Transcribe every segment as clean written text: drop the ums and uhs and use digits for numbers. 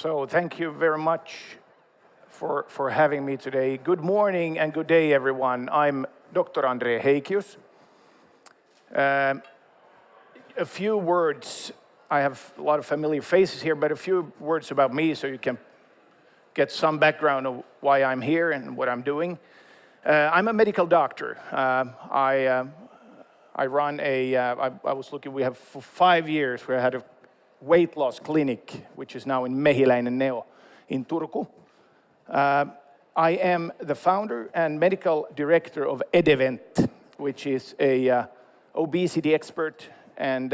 So thank you very much for having me today. Good morning and good day, everyone. I'm Dr. André Heikius. A few words. I have a lot of familiar faces here, but a few words about me so you can get some background of why I'm here and what I'm doing. I'm a medical doctor. I run I was looking, we have for 5 years, we had a weight loss clinic, which is now in Mehiläinen Neo in Turku. I am the founder and medical director of Edevent, which is a obesity expert and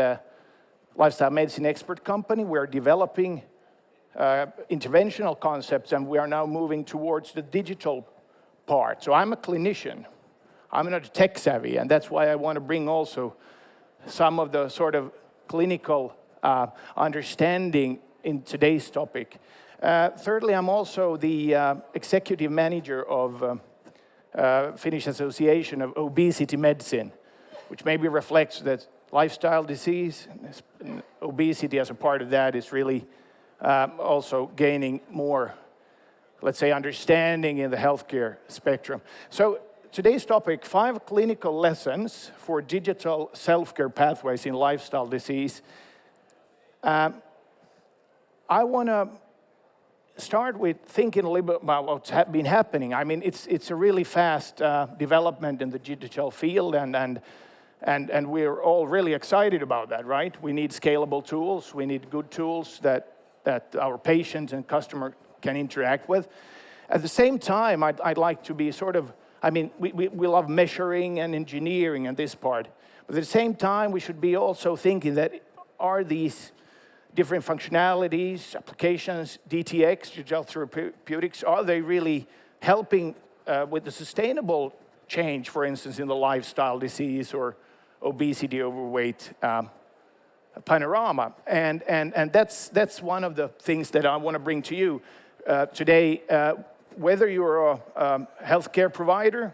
lifestyle medicine expert company. We're developing interventional concepts, and we are now moving towards the digital part. So I'm a clinician. I'm not tech savvy, and that's why I want to bring also some of the sort of clinical understanding in today's topic. Thirdly, I'm also the executive manager of Finnish Association of Obesity Medicine, which maybe reflects that lifestyle disease, obesity as a part of that is really also gaining more, let's say, understanding in the healthcare spectrum. So today's topic, 5 clinical lessons for digital self-care pathways in lifestyle disease. I want to start with thinking a little bit about what's been happening. I mean, it's a really fast development in the digital field, and we're all really excited about that, right? We need scalable tools. We need good tools that our patients and customer can interact with. At the same time, I'd like to be sort of, I mean, we love measuring and engineering and this part. But at the same time, we should be also thinking that are these different functionalities, applications, DTX, digital therapeutics, are they really helping with the sustainable change, for instance, in the lifestyle disease or obesity, overweight panorama? And that's one of the things that I want to bring to you today. Whether you're a healthcare provider,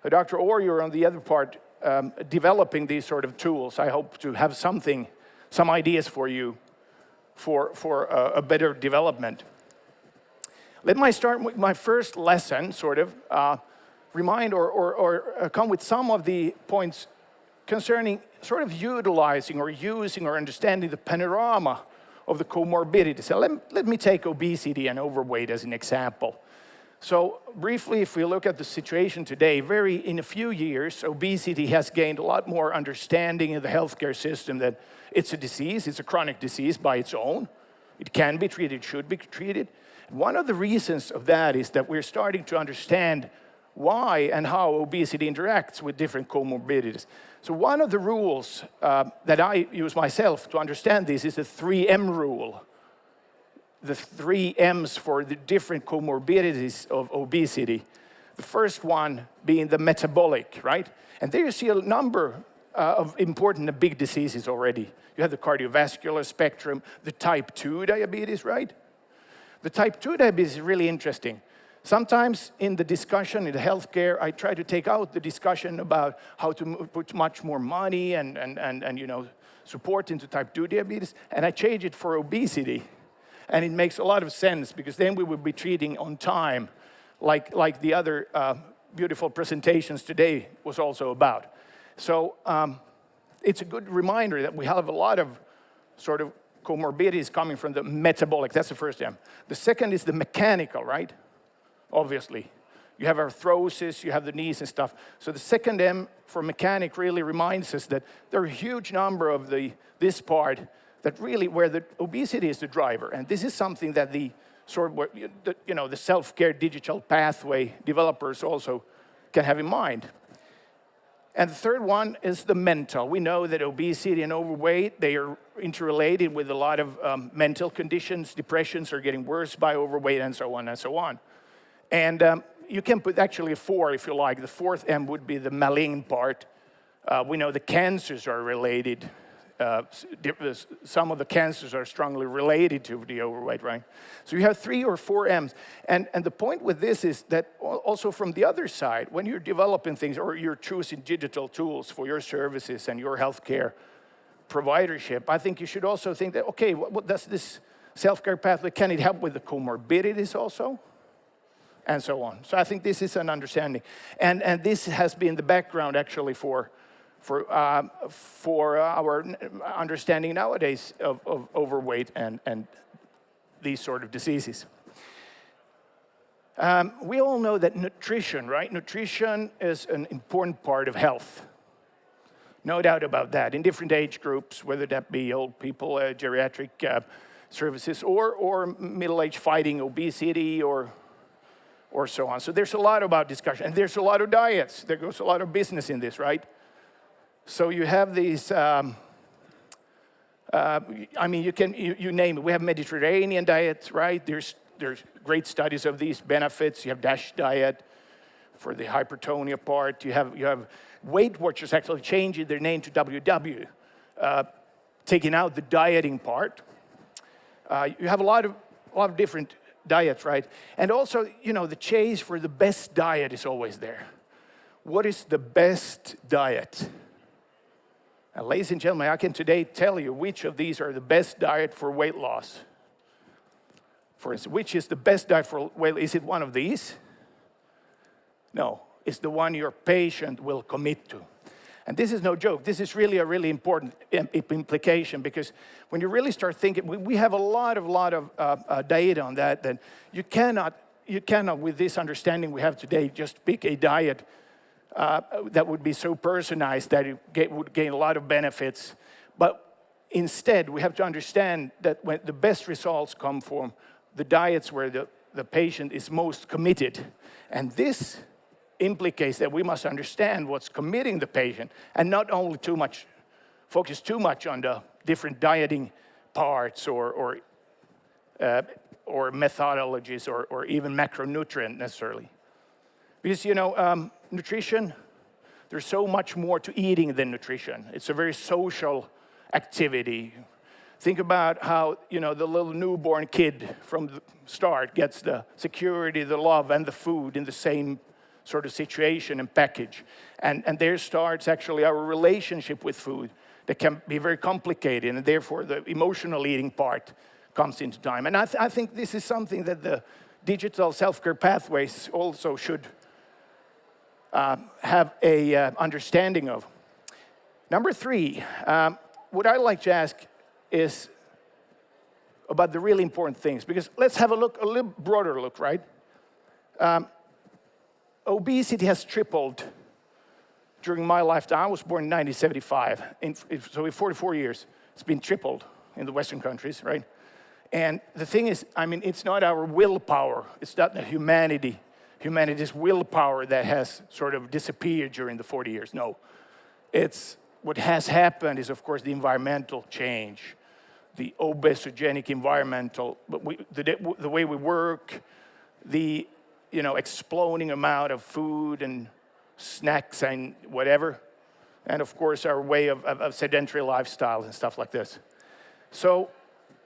a doctor, or you're on the other part developing these sort of tools, I hope to have some ideas for you for a better development. Let me start with my first lesson, sort of remind or come with some of the points concerning sort of utilizing or using or understanding the panorama of the comorbidities. So let me take obesity and overweight as an example. So briefly, if we look at the situation today, in a few years, obesity has gained a lot more understanding in the healthcare system that it's a disease, it's a chronic disease by its own. It can be treated, should be treated. One of the reasons of that is that we're starting to understand why and how obesity interacts with different comorbidities. So one of the rules that I use myself to understand this is the 3M rule. The 3 M's for the different comorbidities of obesity. The first one being the metabolic, right? And there you see a number of important and big diseases already. You have the cardiovascular spectrum, the type 2 diabetes, right? The type 2 diabetes is really interesting. Sometimes in the discussion in the healthcare, I try to take out the discussion about how to put much more money and support into type 2 diabetes, and I change it for obesity. And it makes a lot of sense because then we would be treating on time, like the other beautiful presentations today was also about. So it's a good reminder that we have a lot of sort of comorbidities coming from the metabolic. That's the first M. The second is the mechanical, right? Obviously. You have arthrosis, you have the knees and stuff. So the second M for mechanic really reminds us that there are a huge number of this part that really where the obesity is the driver. And this is something that the self-care digital pathway developers also can have in mind. And the third one is the mental. We know that obesity and overweight, they are interrelated with a lot of mental conditions. Depressions are getting worse by overweight and so on and so on. And you can put actually 4 if you like. The fourth M would be the malign part. We know the cancers are related. Some of the cancers are strongly related to the overweight, right? So you have 3 or 4 M's. And the point with this is that also from the other side, when you're developing things or you're choosing digital tools for your services and your healthcare providership, I think you should also think that, okay, what does this self-care pathway, can it help with the comorbidities also? And so on. So I think this is an understanding. And this has been the background actually for our understanding nowadays of overweight and these sort of diseases. We all know that nutrition, right? Nutrition is an important part of health. No doubt about that. In different age groups, whether that be old people, geriatric services, or middle-aged fighting obesity, or so on. So there's a lot about discussion, and there's a lot of diets. There goes a lot of business in this, right? So you have these. I mean, you name it. We have Mediterranean diets, right? There's great studies of these benefits. You have DASH diet for the hypertonia part. You have Weight Watchers actually changing their name to WW, taking out the dieting part. You have a lot of different diets, right? And also, the chase for the best diet is always there. What is the best diet? And ladies and gentlemen, I can today tell you which of these are the best diet for weight loss. For instance, which is the best diet for weight loss? Is it one of these? No, it's the one your patient will commit to. And this is no joke. This is really a really important implication, because when you really start thinking, we have a lot of data on that you cannot, with this understanding we have today, just pick a diet that would be so personalized that it would gain a lot of benefits. But instead, we have to understand that when the best results come from the diets where the patient is most committed. And this implicates that we must understand what's committing the patient, and not only focus too much on the different dieting parts or methodologies or even macronutrient necessarily. Because, nutrition, there's so much more to eating than nutrition. It's a very social activity. Think about how, the little newborn kid from the start gets the security, the love, and the food in the same sort of situation and package. And there starts actually our relationship with food that can be very complicated, and therefore the emotional eating part comes into time. And I think this is something that the digital self-care pathways also should have a understanding of. Number 3, what I'd like to ask is about the really important things, because let's have a little broader look, right? Obesity has tripled during my lifetime. I was born in 1975, so in 44 years, it's been tripled in the Western countries, right? And the thing is, it's not our willpower, it's not the humanity's willpower that has sort of disappeared during the 40 years. No, it's what has happened is, of course, the environmental change, the obesogenic environmental, the way we work, the exploding amount of food and snacks and whatever, and of course our way of sedentary lifestyle and stuff like this. So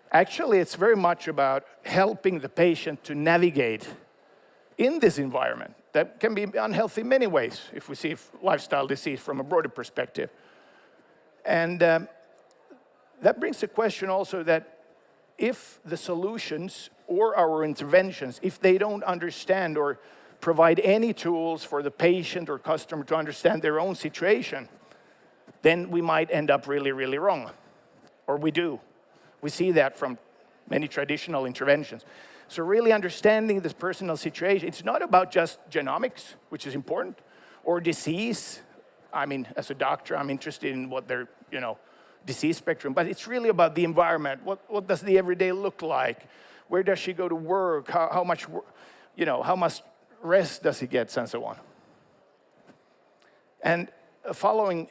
actually, it's very much about helping the patient to navigate in this environment that can be unhealthy in many ways if we see lifestyle disease from a broader perspective. And that brings the question also that if the solutions or our interventions, if they don't understand or provide any tools for the patient or customer to understand their own situation, then we might end up really, really wrong. Or we do. We see that from many traditional interventions. So really understanding this personal situation, it's not about just genomics, which is important, or disease. As a doctor, I'm interested in what their, disease spectrum, but it's really about the environment. What does the everyday look like? Where does she go to work? How much rest does he get, and so on. And following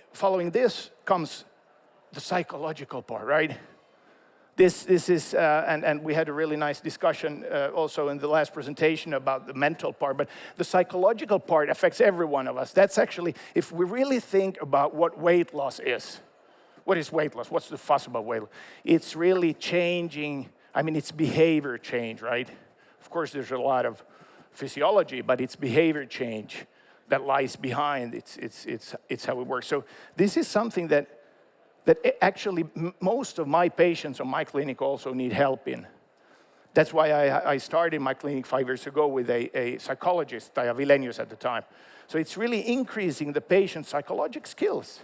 this comes the psychological part, right? This is, and we had a really nice discussion also in the last presentation about the mental part, but the psychological part affects every one of us. That's actually, if we really think about what weight loss is, what is weight loss? What's the fuss about weight loss? It's really changing, it's behavior change, right? Of course, there's a lot of physiology, but it's behavior change that lies behind. It's how it works. So this is something that actually most of my patients on my clinic also need help in. That's why I started my clinic 5 years ago with a psychologist, Taja Vilenius at the time. So it's really increasing the patient's psychological skills.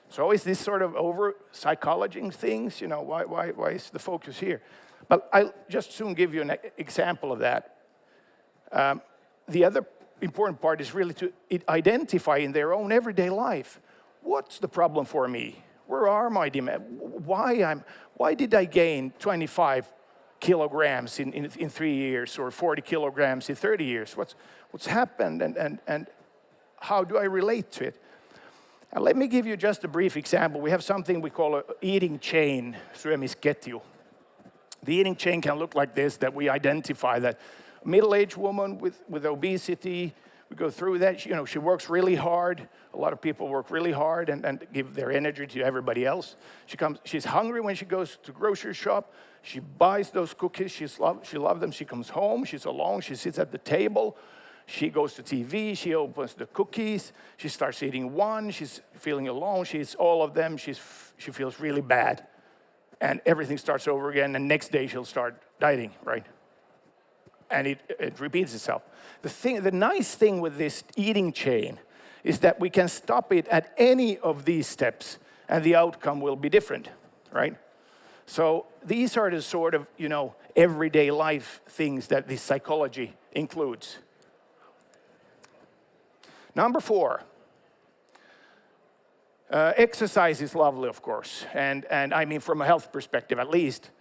So is this sort of over-psychologizing things? You know, why is the focus here? But I'll just soon give you an example of that. The other important part is really to identify in their own everyday life, what's the problem for me? Where are my demands? Why did I gain 25 kilograms in 3 years or 40 kilograms in 30 years? What's happened and how do I relate to it? And let me give you just a brief example. We have something we call an eating chain, syömisketju. The eating chain can look like this, that we identify that a middle-aged woman with obesity, we go through that. She works really hard. A lot of people work really hard and give their energy to everybody else. She's hungry when she goes to grocery shop. She buys those cookies. She loves them. She comes home. She's alone. She sits at the table. She goes to TV. She opens the cookies. She starts eating one. She's feeling alone. She eats all of them. She feels really bad. And everything starts over again. And next day she'll start dieting, right? And it repeats itself. The nice thing with this eating chain is that we can stop it at any of these steps and the outcome will be different, right? So these are the sort of, everyday life things that this psychology includes. Number 4, exercise is lovely, of course. And I mean, from a health perspective, at least,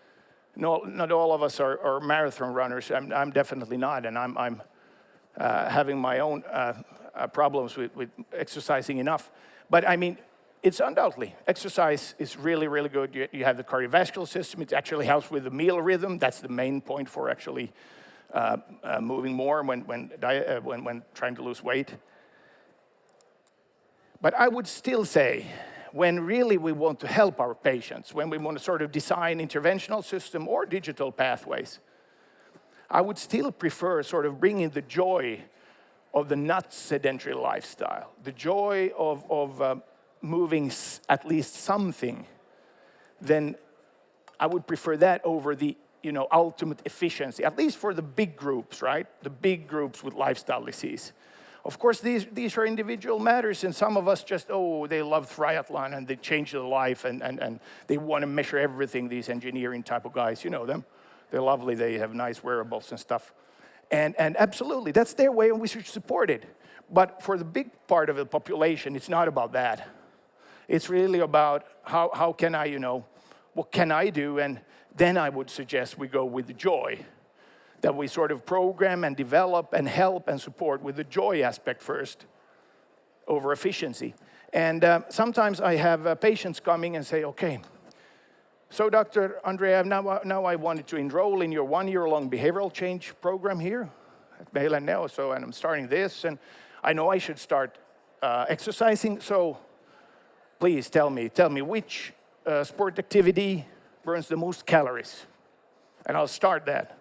not all of us are marathon runners. I'm definitely not, and I'm having my own problems with exercising enough. But I mean, it's undoubtedly, exercise is really, really good. You have the cardiovascular system. It actually helps with the meal rhythm. That's the main point for actually moving more when trying to lose weight. But I would still say, when really we want to help our patients, when we want to sort of design interventional system or digital pathways, I would still prefer sort of bringing the joy of the not sedentary lifestyle, the joy of moving at least something. Then I would prefer that over the ultimate efficiency, at least for the big groups, right? The big groups with lifestyle disease. Of course, these are individual matters, and some of us just, they love triathlon and they change their life and they want to measure everything, these engineering type of guys, you know them. They're lovely, they have nice wearables and stuff. And absolutely, that's their way and we should support it. But for the big part of the population, it's not about that. It's really about how can I, what can I do? And then I would suggest we go with the joy. That we sort of program and develop and help and support with the joy aspect first over efficiency. And sometimes I have patients coming and say, okay, so Dr. André, now I wanted to enroll in your 1-year-long behavioral change program here at Meilän now, and I'm starting this, and I know I should start exercising, so please tell me which sport activity burns the most calories, and I'll start that.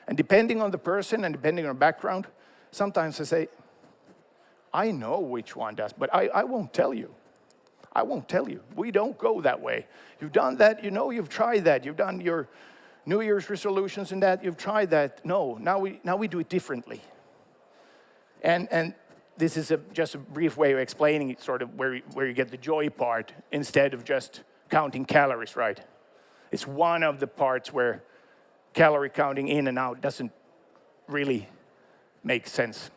And depending on the person and depending on background, sometimes I say, I know which one does, but I won't tell you. I won't tell you. We don't go that way. You've done that, you've tried that. You've done your New Year's resolutions and that, you've tried that. No, now we do it differently. And this is just a brief way of explaining it, sort of where you get the joy part instead of just counting calories, right? It's one of the parts where calorie counting in and out doesn't really make sense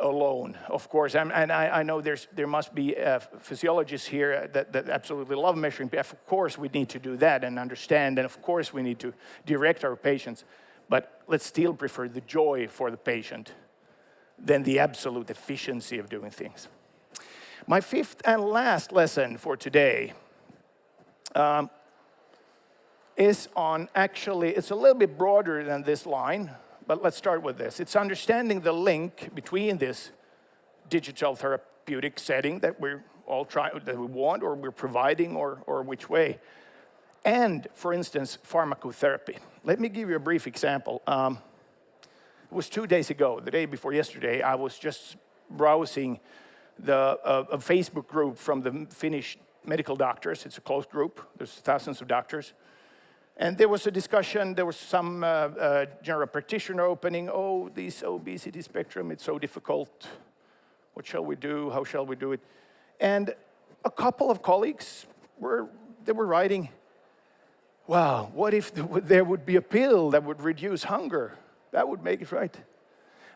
alone, of course. And I know there must be physiologists here that absolutely love measuring. Of course, we need to do that and understand, and of course, we need to direct our patients. But let's still prefer the joy for the patient than the absolute efficiency of doing things. My 5th and last lesson for today is on, actually, it's a little bit broader than this line, but let's start with this. It's understanding the link between this digital therapeutic setting that we're all trying, that we want, or we're providing, or which way, and, for instance, pharmacotherapy. Let me give you a brief example. It was 2 days ago, the day before yesterday, I was just browsing a Facebook group from the Finnish medical doctors. It's a closed group. There's thousands of doctors. And there was a discussion, there was some general practitioner opening, oh, this obesity spectrum, it's so difficult. What shall we do? How shall we do it? And a couple of colleagues were writing, wow, what if there would be a pill that would reduce hunger? That would make it right.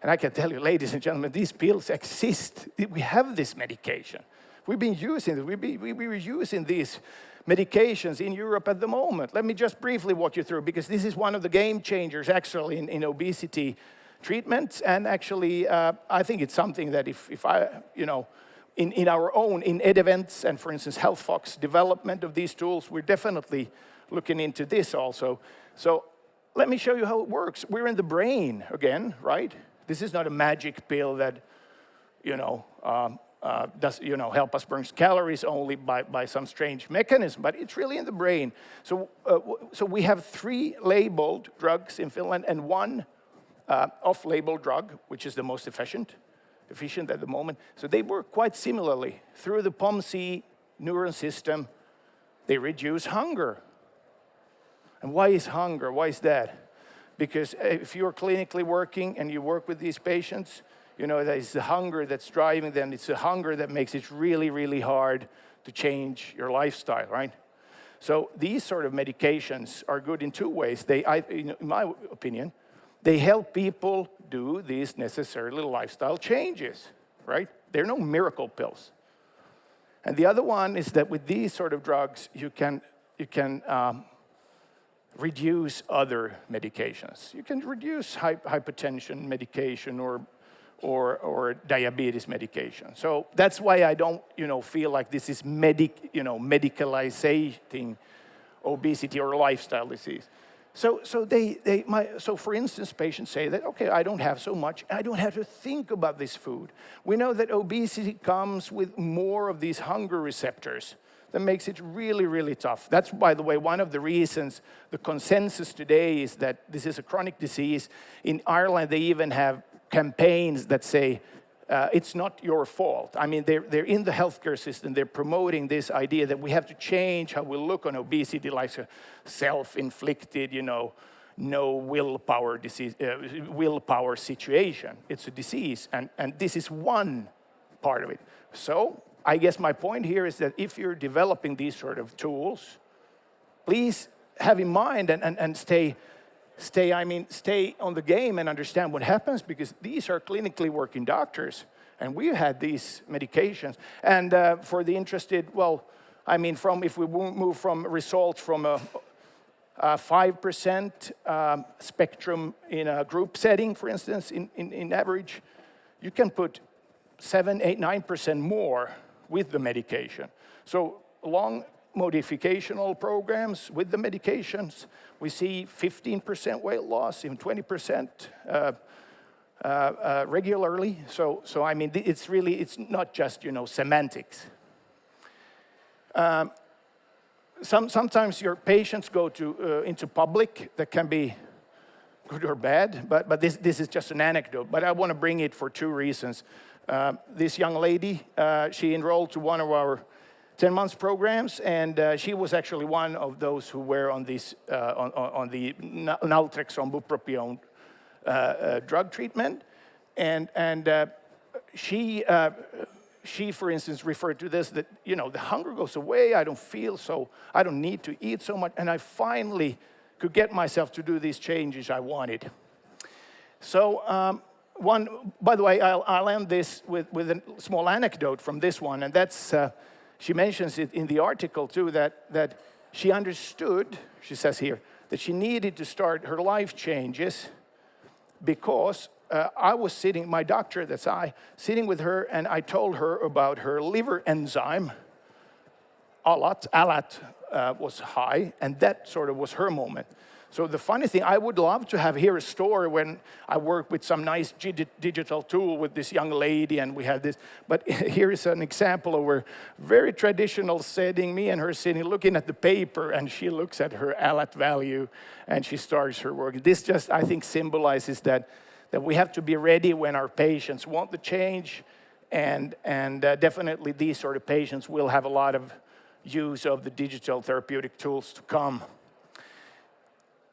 And I can tell you, ladies and gentlemen, these pills exist. We have this medication. We've been using it. We were using these medications in Europe at the moment. Let me just briefly walk you through, because this is one of the game changers actually in obesity treatments. And actually, I think it's something that if I, in our own, in Edevent and for instance, HealthFox development of these tools, we're definitely looking into this also. So let me show you how it works. We're in the brain again, right? This is not a magic pill that, does help us burn calories only by some strange mechanism, but it's really in the brain. So we have 3 labeled drugs in Finland and 1 off-label drug, which is the most efficient at the moment. So they work quite similarly. Through the POMC neuron system, they reduce hunger. And why is hunger? Why is that? Because if you're clinically working and you work with these patients, that it's the hunger that's driving them. It's the hunger that makes it really, really hard to change your lifestyle, right? So these sort of medications are good in 2 ways. In my opinion, they help people do these necessary little lifestyle changes, right? They're no miracle pills. And the other one is that with these sort of drugs, you can reduce other medications. You can reduce hypertension medication or diabetes medication. So that's why I don't, feel like this is medicalizing obesity or lifestyle disease. So for instance, patients say that, okay, I don't have so much, I don't have to think about this food. We know that obesity comes with more of these hunger receptors. That makes it really, really tough. That's, by the way, one of the reasons the consensus today is that this is a chronic disease. In Ireland, they even have campaigns that say, it's not your fault. I mean, they're in the healthcare system, they're promoting this idea that we have to change how we look on obesity, like a self-inflicted, no willpower disease, willpower situation. It's a disease, and this is one part of it. So I guess my point here is that if you're developing these sort of tools, please have in mind and stay on the game and understand what happens, because these are clinically working doctors, and we had these medications. And for the interested, if we move from results from a 5% spectrum in a group setting, for instance, in average, you can put 7, 8, 9% more with the medication. So long modificational programs with the medications, we see 15% weight loss, even 20% regularly. So it's not just, semantics. Sometimes your patients go into public. That can be good or bad, but this is just an anecdote. But I want to bring it for 2 reasons. This young lady, she enrolled to one of our 10 months programs, and she was actually one of those who were on this on the naltrexone bupropion drug treatment, and she, for instance, referred to this, that the hunger goes away. I don't need to eat so much, and I finally could get myself to do these changes I wanted. So. By the way, I'll end this with a small anecdote from this one, and that's, she mentions it in the article too, that she understood, she says here, that she needed to start her life changes because I was sitting, my doctor, sitting with her, and I told her about her liver enzyme, ALAT was high, and that sort of was her moment. So the funny thing, I would love to have here a story when I work with some nice digital tool with this young lady and we had this. But here is an example of a very traditional setting, me and her sitting looking at the paper, and she looks at her ALAT value and she starts her work. This just, I think, symbolizes that we have to be ready when our patients want the change, and definitely these sort of patients will have a lot of use of the digital therapeutic tools to come.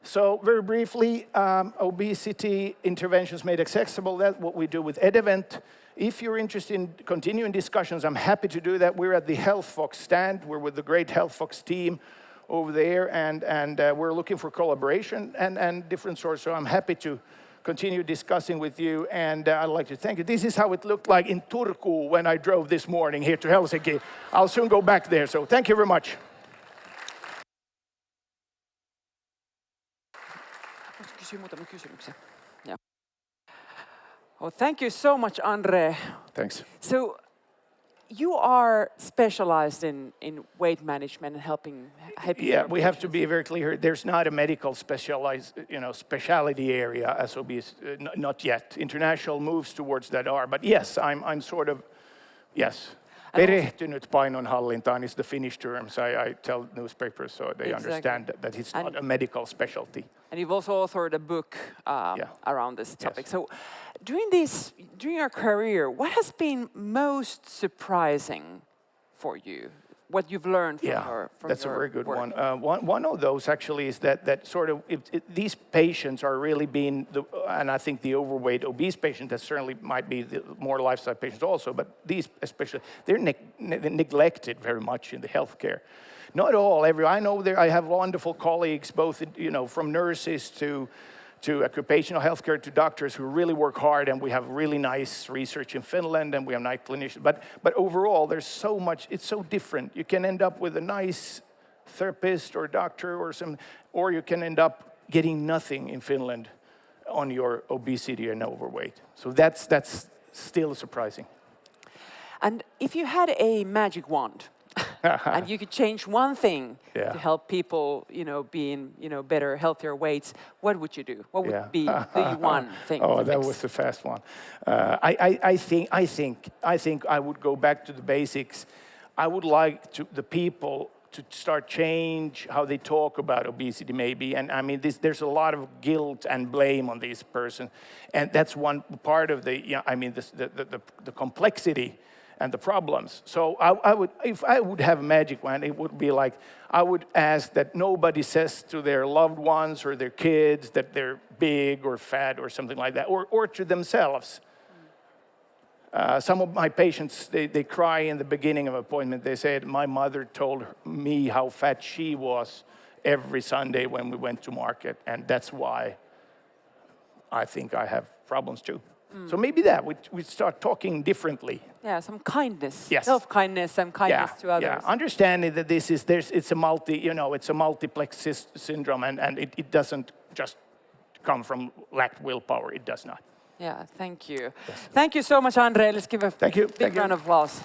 So very briefly, obesity interventions made accessible. That's what we do with Edevent. If you're interested in continuing discussions, I'm happy to do that. We're at the HealthFox stand. We're with the great HealthFox team over there, and we're looking for collaboration and different sorts. So I'm happy to continue discussing with you, and I'd like to thank you. This is how it looked like in Turku when I drove this morning here to Helsinki. I'll soon go back there, so thank you very much. Well, thank you so much, André. Thanks. So, you are specialized in weight management and helping Yeah, we have to be very clear. There's not a medical specialty area as obese, not yet. International moves towards that are, but yes, I'm sort of, yes. Perehtynyt painonhallintaan is the Finnish terms I tell newspapers so they understand that it's not a medical specialty. And you've also authored a book around this topic. Yes. So during your career, what has been most surprising for you? What you've learned from your that's a very good work? one. One of those actually is that sort of these patients are really being, and I think the overweight obese patient that certainly might be the more lifestyle patients also, but these especially, they're neglected very much in the healthcare. Not all, I know I have wonderful colleagues, both from nurses to occupational healthcare to doctors who really work hard, and we have really nice research in Finland, and we have nice clinicians. But overall, there's so much, it's so different. You can end up with a nice therapist or doctor or you can end up getting nothing in Finland on your obesity and overweight. So that's still surprising. And if you had a magic wand, and you could change one thing to help people, be in, better, healthier weights, what would you do? What would be the one thing? Oh, that was a fast one. I think I would go back to the basics. I would like the people to start change how they talk about obesity, maybe. And I mean, there's a lot of guilt and blame on this person, and that's one part of the complexity and the problems. So if I would have a magic wand, it would be like, I would ask that nobody says to their loved ones or their kids that they're big or fat or something like that, or to themselves. Some of my patients, they cry in the beginning of an appointment. They said, my mother told me how fat she was every Sunday when we went to market, and that's why I think I have problems too. So maybe we start talking differently. Yeah, some kindness, yes. Self-kindness, some kindness to others. Yeah, understanding that it's a multiplex syndrome, and it doesn't just come from lacked willpower. It does not. Yeah, thank you. Yes. Thank you so much, André. Let's give a Thank you. big round of applause.